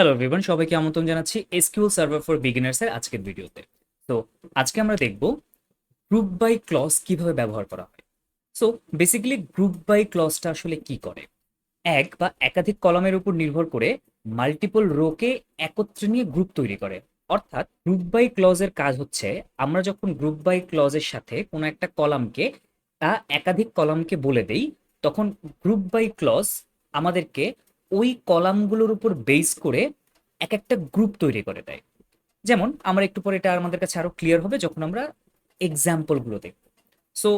Hello everyone, সবাইকে আমন্ত্রণ জানাচ্ছি এসকিউএল সার্ভার ফর বিগিনার্স এর আজকের ভিডিওতে। তো আজকে আমরা দেখব গ্রুপ বাই ক্লজ কিভাবে ব্যবহার করা হয়। সো বেসিক্যালি গ্রুপ বাই ক্লজটা আসলে কি করে, এক বা একাধিক কলামের উপর নির্ভর করে মাল্টিপল রোকে একত্রে নিয়ে গ্রুপ তৈরি করে। অর্থাৎ গ্রুপ বাই ক্লজের কাজ হচ্ছে, আমরা যখন গ্রুপ বাই ক্লজের সাথে কোনো একটা কলামকে একাধিক কলামকে বলে দেই, তখন গ্রুপ বাই ক্লজ আমাদেরকে ওই কলামগুলোর উপর বেস করে এক একটা গ্রুপ তৈরি করে দেয়। যেমন আমরা একটু পরে এটা আমাদের কাছে আরো ক্লিয়ার হবে যখন আমরা এক্সাম্পল গুলো দেখব। সো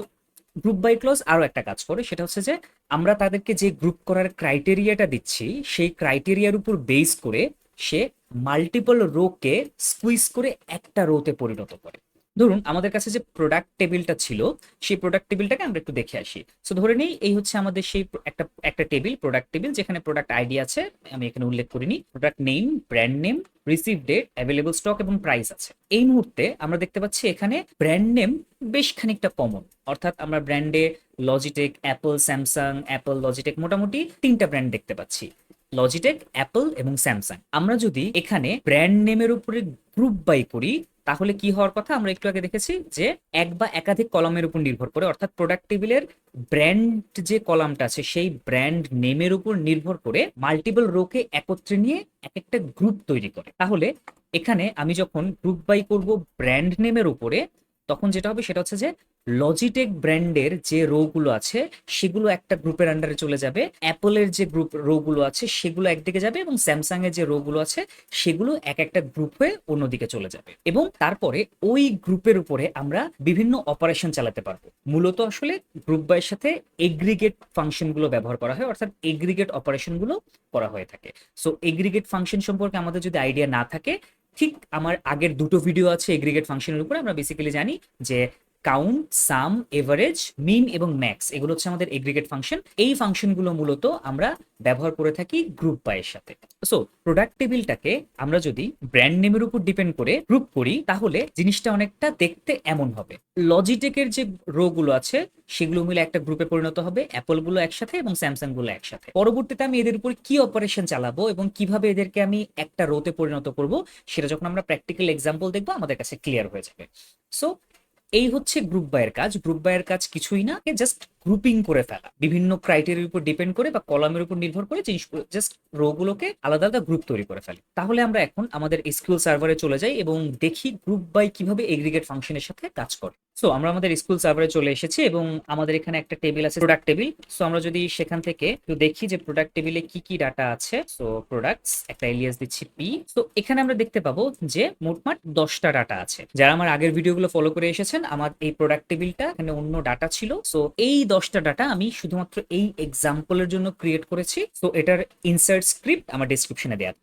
গ্রুপ বাই ক্লজ আরো একটা কাজ করে, সেটা হচ্ছে যে আমরা তাদেরকে যে গ্রুপ করার ক্রাইটেরিয়াটা দিচ্ছি সেই ক্রাইটেরিয়ার উপর বেস করে সে মাল্টিপল রোকে স্কুইজ করে একটা রোতে পরিণত করে। ধরুন আমাদের কাছে যে প্রোডাক্ট টেবিলটা ছিল, সেই প্রোডাক্ট টেবিলটাকে আমরা একটু দেখে আসি। সো ধরে নিই এই হচ্ছে আমাদের সেই একটা একটা টেবিল, প্রোডাক্ট টেবিল, যেখানে প্রোডাক্ট আইডি আছে, আমি এখানে উল্লেখ করিনি, product name, brand name, receive date, available stock এবং প্রাইস আছে। এই মুহূর্তে আমরা দেখতে পাচ্ছি এখানে ব্র্যান্ড নেম বেশ খানিকটা কমন, অর্থাৎ আমরা ব্র্যান্ডে Logitech, Apple, Samsung, Apple, Logitech, মোটামুটি তিনটা ব্র্যান্ড দেখতে পাচ্ছি, লজিটেক, অ্যাপল এবং স্যামসাং। আমরা যদি এখানে ব্র্যান্ড নেমের উপরে গ্রুপ বাই করি তাহলে কি হওয়ার কথা, আমরা একটু আগে দেখেছি যে এক বা একাধিক কলামের উপর নির্ভর করে, অর্থাৎ প্রোডাক্ট টেবিলের ব্র্যান্ড যে কলামটা আছে সেই ব্র্যান্ড নেমের উপর নির্ভর করে মাল্টিপল রোকে একত্রে নিয়ে এক একটা গ্রুপ তৈরি করে। তাহলে এখানে আমি যখন গ্রুপ বাই করব ব্র্যান্ড নেমের উপরে, তখন যেটা হবে সেটা হচ্ছে যে লজিটেক ব্র্যান্ডের যে রো গুলো আছে সেগুলো একটা গ্রুপের আন্ডারে চলে যাবে, অ্যাপলের যে গ্রুপ রো গুলো আছে সেগুলো একদিকে যাবে, এবং স্যামসাং এর যে রো গুলো আছে সেগুলো এক একটা গ্রুপ হয়ে অন্যদিকে চলে যাবে। এবং তারপরে ওই গ্রুপের উপরে আমরা বিভিন্ন অপারেশন চালাতে পারবো। মূলত আসলে গ্রুপ বাইয়ের সাথে এগ্রিগেট ফাংশন গুলো ব্যবহার করা হয়, অর্থাৎ এগ্রিগেট অপারেশন গুলো করা হয়ে থাকে। সো এগ্রিগেট ফাংশন সম্পর্কে আমাদের যদি আইডিয়া না থাকে, ঠিক আমার আগের দুটো ভিডিও আছে এগ্রিগেট ফাংশনের উপরে, আমরা বেসিক্যালি জানি যে কাউন্ট, সাম, এভারেজ, মিন এবং ম্যাক্স এগুলো হচ্ছে আমাদের এগ্রিগেট ফাংশন। এই ফাংশনগুলো মূলত আমরা ব্যবহার করে থাকি গ্রুপ বাইয়ের সাথে। সো প্রোডাক্ট টেবিলটাকে আমরা যদি ব্র্যান্ড নেমের উপর ডিপেন্ড করে গ্রুপ করি তাহলে জিনিসটা অনেকটা দেখতে এমন হবে। লজিটেকের যে রো গুলো আছে সেগুলো মিলে একটা গ্রুপে পরিণত হবে, অ্যাপল গুলো একসাথে এবং স্যামসাং গুলো একসাথে। পরবর্তীতে আমি এদের উপর কি অপারেশন চালাবো এবং কিভাবে এদেরকে আমি একটা রোতে পরিণত করব, সেটা যখন আমরা প্র্যাকটিক্যাল এক্সাম্পল দেখবো আমাদের কাছে ক্লিয়ার হয়ে যাবে। সো এই হচ্ছে গ্রুপ বাইয়ের কাজ। গ্রুপ বাইয়ের কাজ কিছুই না, জাস্ট গ্রুপিং করে ফেলা, বিভিন্ন ক্রাইটেরিয়ার উপর ডিপেন্ড করে বা কলামের উপর নির্ভর করে জিনিসগুলো, জাস্ট রো গুলোকে আলাদা আলাদা গ্রুপ তৈরি করে ফেলি। তাহলে আমরা এখন আমাদের এসকিউএল সার্ভারে চলে যাই এবং দেখি গ্রুপ বাই কিভাবে এগ্রিগেট ফাংশনের সাথে কাজ করে। সো আমরা আমাদের এসকিউএল সার্ভারে চলে এসেছি এবং আমাদের এখানে একটা টেবিল আছে, প্রোডাক্ট টেবিল। সো আমরা যদি সেখান থেকে একটু দেখি যে প্রোডাক্ট টেবিলে কি কি ডাটা আছে। সো প্রোডাক্টস, একটা এলিয়াস দিচ্ছি পি। তো এখানে আমরা দেখতে পাবো যে মোটমাট 10টা ডাটা আছে। যারা আমার আগের ভিডিওগুলো ফলো করে এসেছেন, আমার এই প্রোডাক্ট টেবিলটা এখানে অন্য ডাটা ছিল। সো এই 10টা ডাটা আমি শুধুমাত্র এই এক্সাম্পলের জন্য ক্রিয়েট করেছি। তো এটার ইনসার্ট স্ক্রিপ্ট আমার ডেসক্রিপশনে দেওয়া।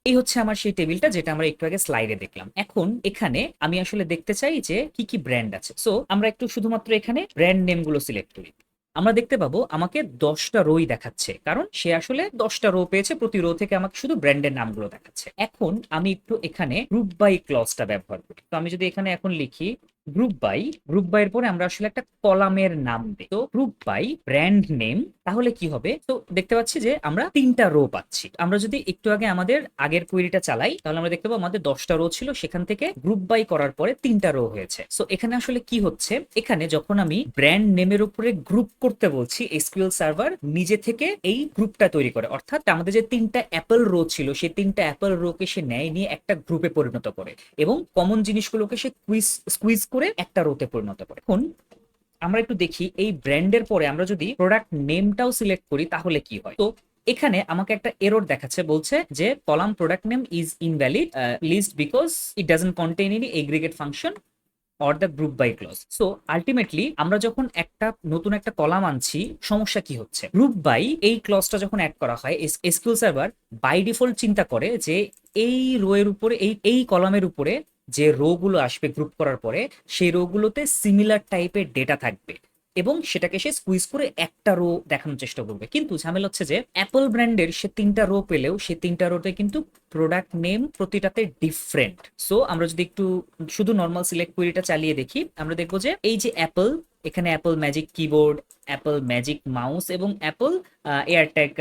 এই হচ্ছে আমার সেই টেবিলটা যেটা আমরা একটু আগে স্লাইডে দেখলাম। এখন এখানে আমি আসলে দেখতে চাই যে কি কি ব্র্যান্ড আছে। সো আমরা একটু শুধুমাত্র এখানে ব্র্যান্ড নেম গুলো সিলেক্ট করি। আমরা দেখতে পাবো আমাকে 10টা রোই দেখাচ্ছে, কারণ সে আসলে 10টা রো পেয়েছে, প্রতি রো থেকে আমাকে শুধু ব্র্যান্ডের নামগুলো দেখাচ্ছে। এখন আমি একটু এখানে গ্রুপ বাই ক্লজটা ব্যবহার করি। তো আমি যদি এখানে এখন লিখি গ্রুপ বাই, গ্রুপ বাই এর পরে আমরা আসলে একটা কলামের নাম দিই, তো গ্রুপ বাই ব্র্যান্ড নেম, তাহলে কি হবে? তো দেখতে পাচ্ছি যে আমরা 3টা রো পাচ্ছি। আমরা যদি একটু আগে আমাদের আগের কোয়েরিটা চালাই তাহলে আমরা দেখতে পাবো আমাদের 10টা রো ছিল, সেখান থেকে গ্রুপ বাই করার পরে 3টা রো হয়েছে। সো এখানে আসলে কি হচ্ছে, এখানে যখন আমি ব্র্যান্ড নেমের উপরে গ্রুপ করতে বলছি, এসকিউএল সার্ভার নিজে থেকে এই গ্রুপটা তৈরি করে, অর্থাৎ আমাদের যে 3টা অ্যাপল রো ছিল সেই 3টা অ্যাপল রোকে সে নেয়, নিয়ে একটা গ্রুপে পরিণত করে এবং কমন জিনিসগুলোকে সে স্কুইজ করে একটা রোতে পরিণত করে। এখন আমরা একটু দেখি এই ব্র্যান্ডের পরে আমরা যদি প্রোডাক্ট নেমটাও সিলেক্ট করি তাহলে কি হয়। তো এখানে আমাকে একটা এরর দেখাচ্ছে, বলছে যে column product name is invalid list because it doesn't contain any aggregate function or the group by clause. So ultimately আমরা যখন একটা নতুন একটা কলাম আনছি, সমস্যা কি হচ্ছে, গ্রুপ বাই এই ক্লজটা যখন অ্যাড করা হয়, এসকিউএল সার্ভার বাই ডিফল্ট চিন্তা করে যে এই রো এর উপরে, এই কলামের উপরে যে রো গুলো আসবে গ্রুপ করার পরে, সেই রো গুলোতে সিমিলার টাইপের ডেটা থাকবে এবং সেটাকে সে স্কুইজ করে একটা রো দেখানোর চেষ্টা করবে। কিন্তু ঝামেলা হচ্ছে যে অ্যাপল ব্র্যান্ডের সে 3টা রো পেলেও সে 3টা রোতে কিন্তু প্রোডাক্ট নেম প্রতিটাতে ডিফারেন্ট। সো আমরা যদি একটু শুধু নর্মাল সিলেক্ট কোয়েরিটা চালিয়ে দেখি, আমরা দেখবো যে এই যে অ্যাপল এখানে Apple magic keyboard, Apple magic mouse এবং অ্যাপল এয়ারট্যাগ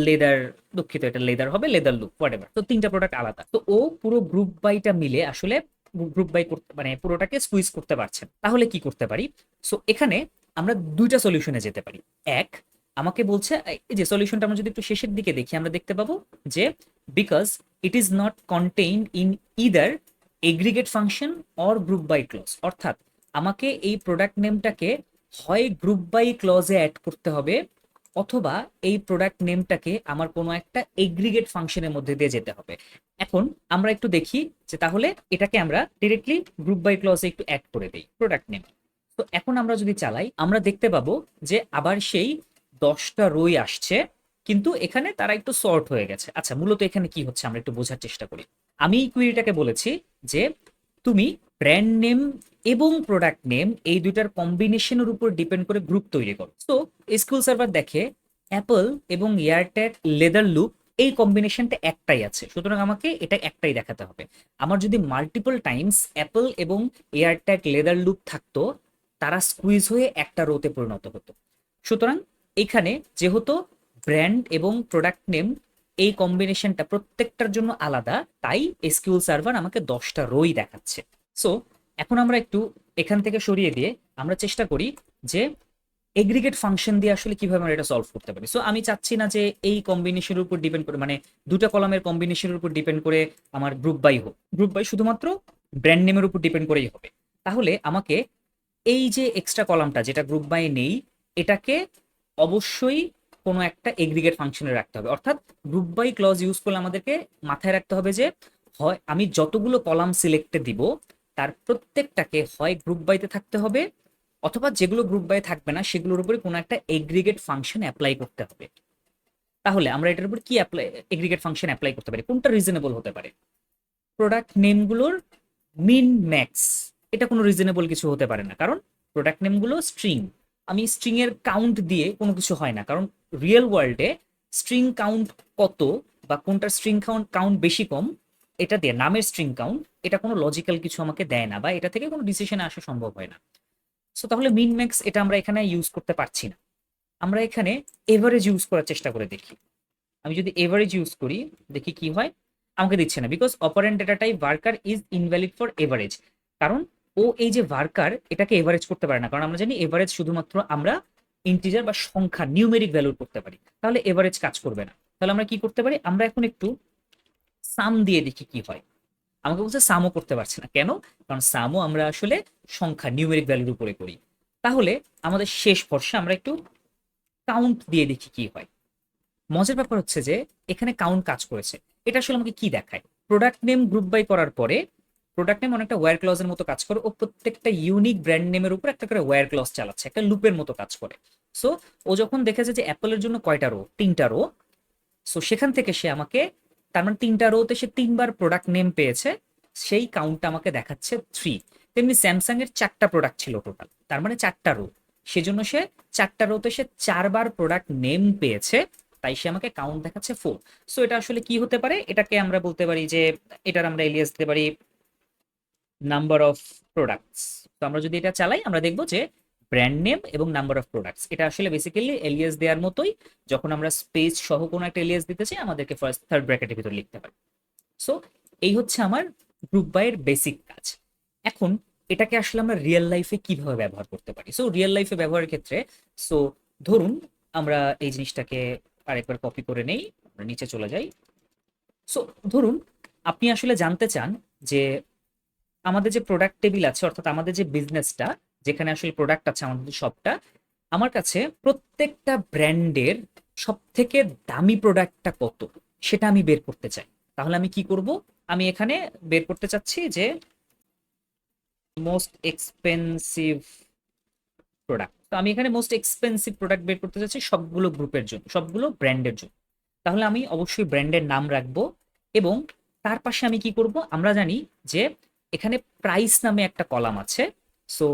লেদার, দুঃখিত এটা লেদার হবে, লেদার লুক হোয়াটএভার। তো তিনটা প্রোডাক্ট আলাদা। তো ও পুরো গ্রুপ বাইটা মিলে আসলে গ্রুপ বাই করতে মানে পুরোটাকে স্কুইজ করতে পারছেন। তাহলে কি করতে পারি? সো এখানে আমরা দুইটা সলিউশনে যেতে পারি। এক, আমাকে বলছে এই যে সলিউশনটা আমরা যদি একটু শেষের দিকে দেখি আমরা দেখতে পাবো যে because it is not contained in either aggregate function or group by clause, অর্থাৎ আমাকে এই প্রোডাক্ট নেমটাকে হয় গ্রুপ বাই ক্লজে অ্যাড করতে হবে অথবা এই প্রোডাক্ট নেমটাকে আমার কোনো একটা এগ্রিগেট ফাংশনের মধ্যে দিয়ে যেতে হবে। এখন আমরা একটু দেখি যে তাহলে এটাকে আমরা ডিরেক্টলি গ্রুপ বাই ক্লজে একটু অ্যাড করে দেই প্রোডাক্ট নেম। তো এখন আমরা যদি চালাই আমরা দেখতে পাবো যে আবার সেই 10টা রোই আসছে, কিন্তু এখানে তারা একটু সর্ট হয়ে গেছে। আচ্ছা, মূলত এখানে কি হচ্ছে আমরা একটু বোঝার চেষ্টা করি। আমি এই কুইরিটাকে বলেছি যে তুমি ব্র্যান্ড নেম এবং প্রোডাক্ট নেম এই দুইটার কম্বিনেশনের উপর ডিপেন্ড করে গ্রুপ তৈরি করো। তো এসকিউএল সার্ভার দেখে অ্যাপল এবং এয়ারট্যাগ লেদার লুপ এই কম্বিনেশনটা একটাই আছে, সুতরাং আমাকে এটা একটাই দেখাতে হবে। আমার যদি মাল্টিপল টাইমস অ্যাপল এবং এয়ারট্যাগ লেদার লুপ থাকতো তারা স্কুইজ হয়ে একটা রোতে পরিণত হতো। সুতরাং এখানে যেহেতু ব্র্যান্ড এবং প্রোডাক্ট নেম এই কম্বিনেশনটা প্রত্যেকটার জন্য আলাদা, তাই এসকিউএল সার্ভার আমাকে 10টা রোই দেখাচ্ছে। সো এখন আমরা একটু এখান থেকে সরিয়ে দিয়ে আমরা চেষ্টা করি যে এগ্রিগেট ফাংশন দিয়ে আসলে কিভাবে আমরা এটা সলভ করতে পারি। সো আমি চাচ্ছি না যে এই কম্বিনেশনের উপর ডিপেন্ড করে, মানে দুটো কলামের কম্বিনেশনের উপর ডিপেন্ড করে আমার গ্রুপ বাই হোক, গ্রুপ বাই শুধুমাত্র ব্র্যান্ড নেমের উপর ডিপেন্ড করেই হবে। তাহলে আমাকে এই যে এক্সট্রা কলামটা যেটা গ্রুপ বাই নেই এটাকে অবশ্যই কোনো একটা এগ্রিগেট ফাংশনে রাখতে হবে। অর্থাৎ গ্রুপ বাই ক্লজ ইউজ করলে আমাদেরকে মাথায় রাখতে হবে যে হয় আমি যতগুলো কলাম সিলেক্টে দিব তার প্রত্যেকটাকে হয় গ্রুপ বাইতে থাকতে হবে অথবা যেগুলো গ্রুপ বাই থাকবে না সেগুলোর উপরে কোনো একটা এগ্রিগেট ফাংশন অ্যাপ্লাই করতে হবে। তাহলে আমরা এটার উপর কি অ্যাপ্লাই এগ্রিগেট ফাংশন অ্যাপ্লাই করতে পারি, কোনটা রিজনেবল হতে পারে? প্রোডাক্ট নেমগুলোর মিন ম্যাক্স, এটা কোনো রিজনেবল কিছু হতে পারে না, কারণ প্রোডাক্ট নেমগুলো স্ট্রিং। আমি স্ট্রিং এর কাউন্ট দিয়ে কোনো কিছু হয় না, কারণ রিয়েল ওয়ার্ল্ডে স্ট্রিং কাউন্ট কত বা কোনটার স্ট্রিং কাউন্ট বেশি কম এটা দিয়ে নামের স্ট্রিং কাউন্ট এটা কোনো লজিক্যাল কিছু আমাকে দেয় না বা এটা থেকে কোনো ডিসিশনে আসা সম্ভব হয় না। সো তাহলে মিন ম্যাক্স এটা আমরা এখানে ইউজ করতে পারছি না। আমরা এখানে এভারেজ ইউজ করার চেষ্টা করে দেখি। আমি যদি এভারেজ ইউজ করি দেখি কি হয়। আমাকে দিচ্ছে না, because operant data type worker is invalid for average, কারণ ও এই যে ওয়ার্কার এটাকে এভারেজ করতে পারে না, কারণ আমরা জানি এভারেজ শুধুমাত্র আমরা ইন্টিজার বা সংখ্যা নিউমেরিক ভ্যালুর করতে পারি, তাহলে এভারেজ কাজ করবে না। তাহলে আমরা কি করতে পারি, আমরা এখন একটু সাম দিয়ে দেখি কি হয়। আমাকে বলছে সামও করতে পারছে না, কেন? কারণ সামও আমরা আসলে সংখ্যা নিউমেরিক ভ্যালুর উপরে করি। তাহলে আমাদের শেষ ভরসা আমরা একটু কাউন্ট দিয়ে দেখি কি হয়। মজার ব্যাপার হচ্ছে যে এখানে কাউন্ট কাজ করেছে। এটা আসলে আমাকে কি দেখায়, প্রোডাক্ট নেম গ্রুপ বাই করার পরে প্রোডাক্ট নেম অনেকটা ওয়্যার ক্লজের মতো কাজ করে, ও প্রত্যেকটা ইউনিক ব্র্যান্ড নেমের উপর একটা করে ওয়্যার ক্লজ চালাচ্ছে, একটা লুপের মতো কাজ করে। সো ও যখন দেখেছে যে অ্যাপলের জন্য কয়টা রো, 3টা রো, সো সেখান থেকে সে আমাকে তার মানে 3টা রোতে সে 3বার প্রোডাক্ট নেম পেয়েছে, সেই কাউন্টটা আমাকে দেখাচ্ছে 3। তেমনি স্যামসাং এর 4টা প্রোডাক্ট ছিল টোটাল, তার মানে 4টা রো, সেজন্য সে 4টা রোতে সে 4বার প্রোডাক্ট নেম পেয়েছে, তাই সে আমাকে কাউন্ট দেখাচ্ছে 4। সো এটা আসলে কি হতে পারে, এটাকে আমরা বলতে পারি যে এটার আমরা এলিয়াস দিতে পারি নাম্বার অফ প্রোডাক্টস। তো আমরা যদি এটা চালাই আমরা দেখবো যে ব্র্যান্ড নেম এবং নাম্বার অফ প্রোডাক্টস এটা আসলে বেসিক্যালি এলিয়াস দেওয়ার মতোই, যখন আমরা স্পেস সহ কোনো একটা এলিয়াস দিতে চাই আমাদেরকে ফার্স্ট থার্ড ব্র্যাকেটের ভিতর লিখতে হয়। সো এই হচ্ছে আমার গ্রুপ বাই এর বেসিক কাজ। এখন এটাকে আসলে আমরা রিয়েল লাইফে কিভাবে ব্যবহার করতে পারি? সো রিয়েল লাইফে ব্যবহারের ক্ষেত্রে সো ধরুন আমরা এই জিনিসটাকে আরেকবার কপি করে নেই, আমরা নিচে চলে যাই। সো ধরুন আপনি আসলে জানতে চান যে আমাদের যে প্রোডাক্ট টেবিল আছে, অর্থাৎ আমাদের যে বিজনেসটা যেখানে আসলে প্রোডাক্ট আছে আমাদের সবটা, আমার কাছে প্রত্যেকটা ব্র্যান্ডের সব থেকে দামি প্রোডাক্টটা কত সেটা আমি বের করতে চাই। তাহলে আমি কি করব, আমি এখানে বের করতে চাচ্ছি যে মোস্ট এক্সপেন্সিভ প্রোডাক্ট। তো আমি এখানে মোস্ট এক্সপেন্সিভ প্রোডাক্ট বের করতে চাচ্ছি সবগুলো গ্রুপের জন্য, সবগুলো ব্র্যান্ডের জন্য। তাহলে আমি অবশ্যই ব্র্যান্ডের নাম রাখবো এবং তার পাশে আমি কি করব, আমরা জানি যে এখানে প্রাইস নামে একটা কলাম আছে। সো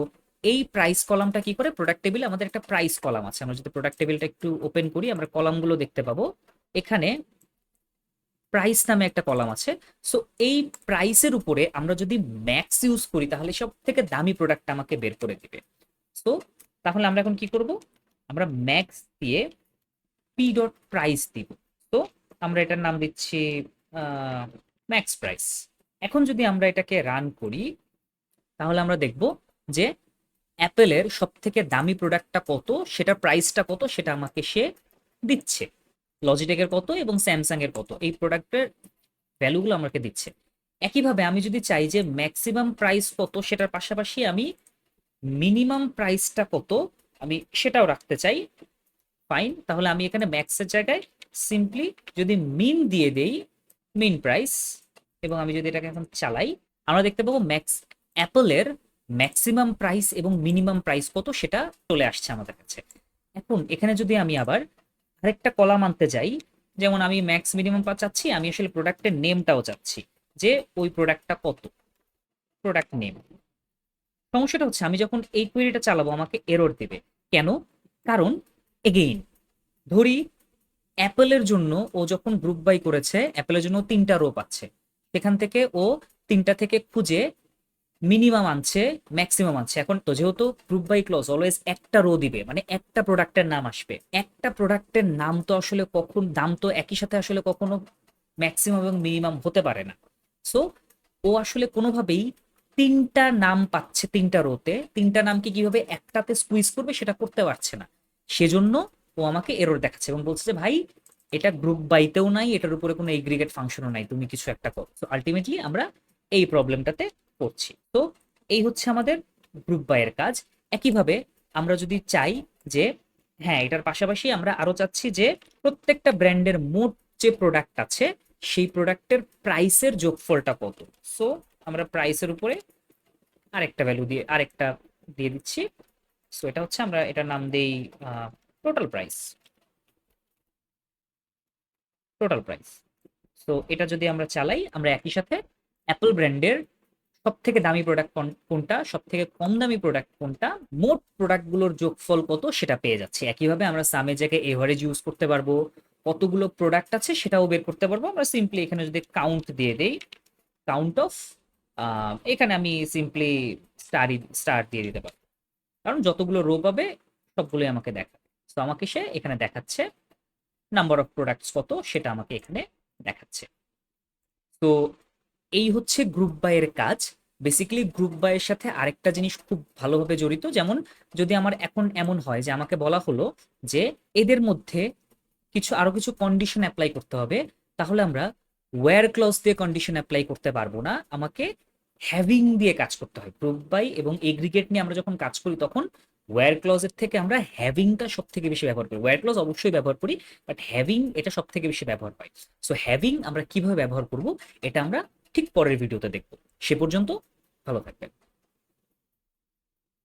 এই প্রাইস কলামটা কি করে, প্রোডাক্ট টেবিলে আমাদের একটা প্রাইস কলাম আছে, আমরা যদি প্রোডাক্ট টেবিলটা একটু ওপেন করি আমরা কলামগুলো দেখতে পাবো। এখানে প্রাইস নামে একটা কলাম আছে। সো এই প্রাইসের উপরে আমরা যদি ম্যাক্স ইউজ করি তাহলে সব থেকে দামি প্রোডাক্টটা আমাকে বের করে দিবে। সো তাহলে আমরা এখন কি করব, আমরা ম্যাক্স দিয়ে পি ডট প্রাইস দিব। তো আমরা এটার নাম দিচ্ছি ম্যাক্স প্রাইস। এখন যদি আমরা এটাকে রান করি তাহলে আমরা দেখব যে অ্যাপেলের সব থেকে দামি প্রোডাক্টটা কত, সেটার প্রাইসটা কত সেটা আমাকে সে দিচ্ছে। লজিটেকের কত এবং স্যামসাং এর কত, এই প্রোডাক্টের ভ্যালুগুলো আমাকে দিচ্ছে। একইভাবে আমি যদি চাই যে ম্যাক্সিমাম প্রাইস কত সেটার পাশাপাশি আমি মিনিমাম প্রাইসটা কত আমি সেটাও রাখতে চাই, ফাইন। তাহলে আমি এখানে ম্যাক্সের জায়গায় সিম্পলি যদি মিন দিয়ে দেই, মিন প্রাইস, এবং আমি যদি এটাকে এখন চালাই, আমরা দেখতে পাবো অ্যাপলের ম্যাক্সিমাম প্রাইস এবং মিনিমাম প্রাইস কত সেটা চলে আসছে আমাদের কাছে। এখন এখানে যদি আমি আবার আরেকটা কলাম আনতে যাই, যেমন আমি ম্যাক্স মিনিমাম চাচ্ছি, আমি আসলে প্রোডাক্টের নেমটাও চাচ্ছি যে ওই প্রোডাক্টটা কত, প্রোডাক্ট নেম। সমস্যাটা হচ্ছে আমি যখন এই কোয়েরিটা চালাবো আমাকে এরর দিবে। কেন? কারণ এগেইন ধরি অ্যাপেলের জন্য ও যখন গ্রুপ বাই করেছে, অ্যাপেলের জন্য 3টা রো পাচ্ছে, সেখান থেকে ও 3টা থেকে খুঁজে মিনিমাম আনছে, ম্যাক্সিমাম আনছে। এখন তো যেহেতু গ্রুপ বাই ক্লজ অলওয়েজ একটা রো দিবে, মানে একটা প্রোডাক্টের নাম আসবে, একটা প্রোডাক্টের নাম তো আসলে কখন দাম তো একই সাথে আসলে কখনো ম্যাক্সিমাম এবং মিনিমাম হতে পারে না। সো ও আসলে কোনোভাবেই 3টা নাম পাচ্ছে, 3টা রোতে 3টা নামকে কিভাবে একটাতে স্কুইজ করবে সেটা করতে পারছে না। সেজন্য ও আমাকে এরর দেখাচ্ছে এবং বলছে যে ভাই এটা গ্রুপ বাইতেও নাই, এটার উপরে কোনো এগ্রিগেট ফাংশনও নাই, তুমি কিছু একটা করো। তো আলটিমেটলি আমরা এই প্রবলেমটাতে করছি। তো এই হচ্ছে আমাদের গ্রুপ বাই এর কাজ। একইভাবে আমরা যদি চাই যে হ্যাঁ এটার পাশাপাশি আমরা আরো চাচ্ছি যে প্রত্যেকটা ব্র্যান্ডের মোট যে প্রোডাক্ট আছে সেই প্রোডাক্টের প্রাইসের যোগফলটা কত। সো আমরা প্রাইসের উপরে আরেকটা ভ্যালু দিয়ে আরেকটা দিয়ে দিচ্ছি। সো এটা হচ্ছে আমরা এটার নাম দেই total price, total price. So এটা যদি আমরা চালাই আমরা একই সাথে অ্যাপল ব্র্যান্ডের সব থেকে দামি প্রোডাক্ট কোনটা, সব থেকে কম দামি প্রোডাক্ট কোনটা, মোট প্রোডাক্টগুলোর যোগফল কত সেটা পেয়ে যাচ্ছে। একইভাবে আমরা সামের জায়গায় এভারেজ ইউজ করতে পারবো, কতগুলো প্রোডাক্ট আছে সেটাও বের করতে পারবো। আমরা সিম্পলি এখানে যদি কাউন্ট দিয়ে দেই, কাউন্ট অফ, এখানে আমি সিম্পলি স্টার দিয়ে দিতে পারবো, কারণ যতগুলো রো পাবে সবগুলোই আমাকে দেখাবে। তো আমাকে সে এখানে দেখাচ্ছে নাম্বার অফ প্রোডাক্টস কত সেটা আমাকে এখানে দেখাচ্ছে। তো এই হচ্ছে গ্রুপ বাই এর কাজ। বেসিক্যালি গ্রুপ বাই এর সাথে আরেকটা জিনিস খুব ভালোভাবে জড়িত, যেমন যদি আমার এখন এমন হয় যে আমাকে বলা হলো যে এদের মধ্যে আরো কিছু কন্ডিশন অ্যাপ্লাই করতে হবে, তাহলে আমরা ওয়্যার ক্লজ দিয়ে কন্ডিশন অ্যাপ্লাই করতে পারবো না, আমাকে হ্যাভিং দিয়ে কাজ করতে হয়। গ্রুপ বাই এবং এগ্রিগেট নিয়ে আমরা যখন কাজ করি তখন ওয়্যার ক্লজের থেকে আমরা হ্যাভিংটা সব থেকে বেশি ব্যবহার করি। ওয়্যার ক্লজ অবশ্যই ব্যবহার করি, বাট হ্যাভিং এটা সব থেকে বেশি ব্যবহার হয়। সো হ্যাভিং আমরা কিভাবে ব্যবহার করব এটা আমরা ঠিক পরের ভিডিওতে দেখবো। সে পর্যন্ত ভালো থাকবেন।